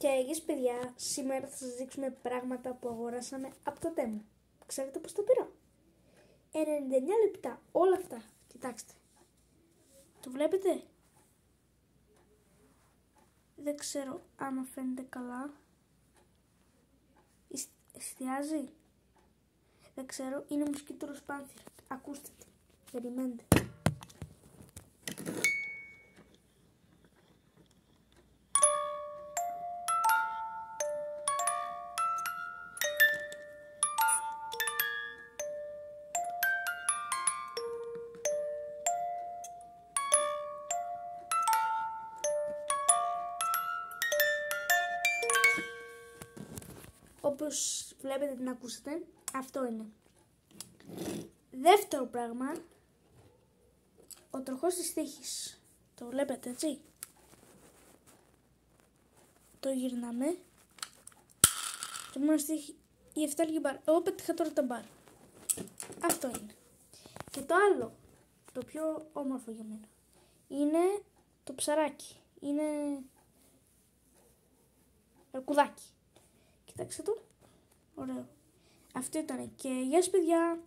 Και γεια παιδιά, σήμερα θα σας δείξουμε πράγματα που αγοράσαμε από το Temu. Ξέρετε πώς το πήρα? 99 λεπτά, όλα αυτά, κοιτάξτε. Το βλέπετε? Δεν ξέρω αν φαίνεται καλά. Εστιάζει? Δεν ξέρω, είναι μουσκήτορος πάνθυρ. Ακούστε τι, περιμένετε. Όπως βλέπετε την ακούσατε, αυτό είναι. Δεύτερο πράγμα, ο τροχός της τύχης. Το βλέπετε έτσι? Το γυρνάμε και μόνο στίχη η 7 μπαρ. Εγώ πέτυχα τώρα τα μπαρ. Αυτό είναι. Και το άλλο, το πιο όμορφο για μένα, είναι το ψαράκι. Είναι αρκουδάκι. Κοιτάξτε το. Ωραίο. Αυτό ήταν. Και γεια σας παιδιά.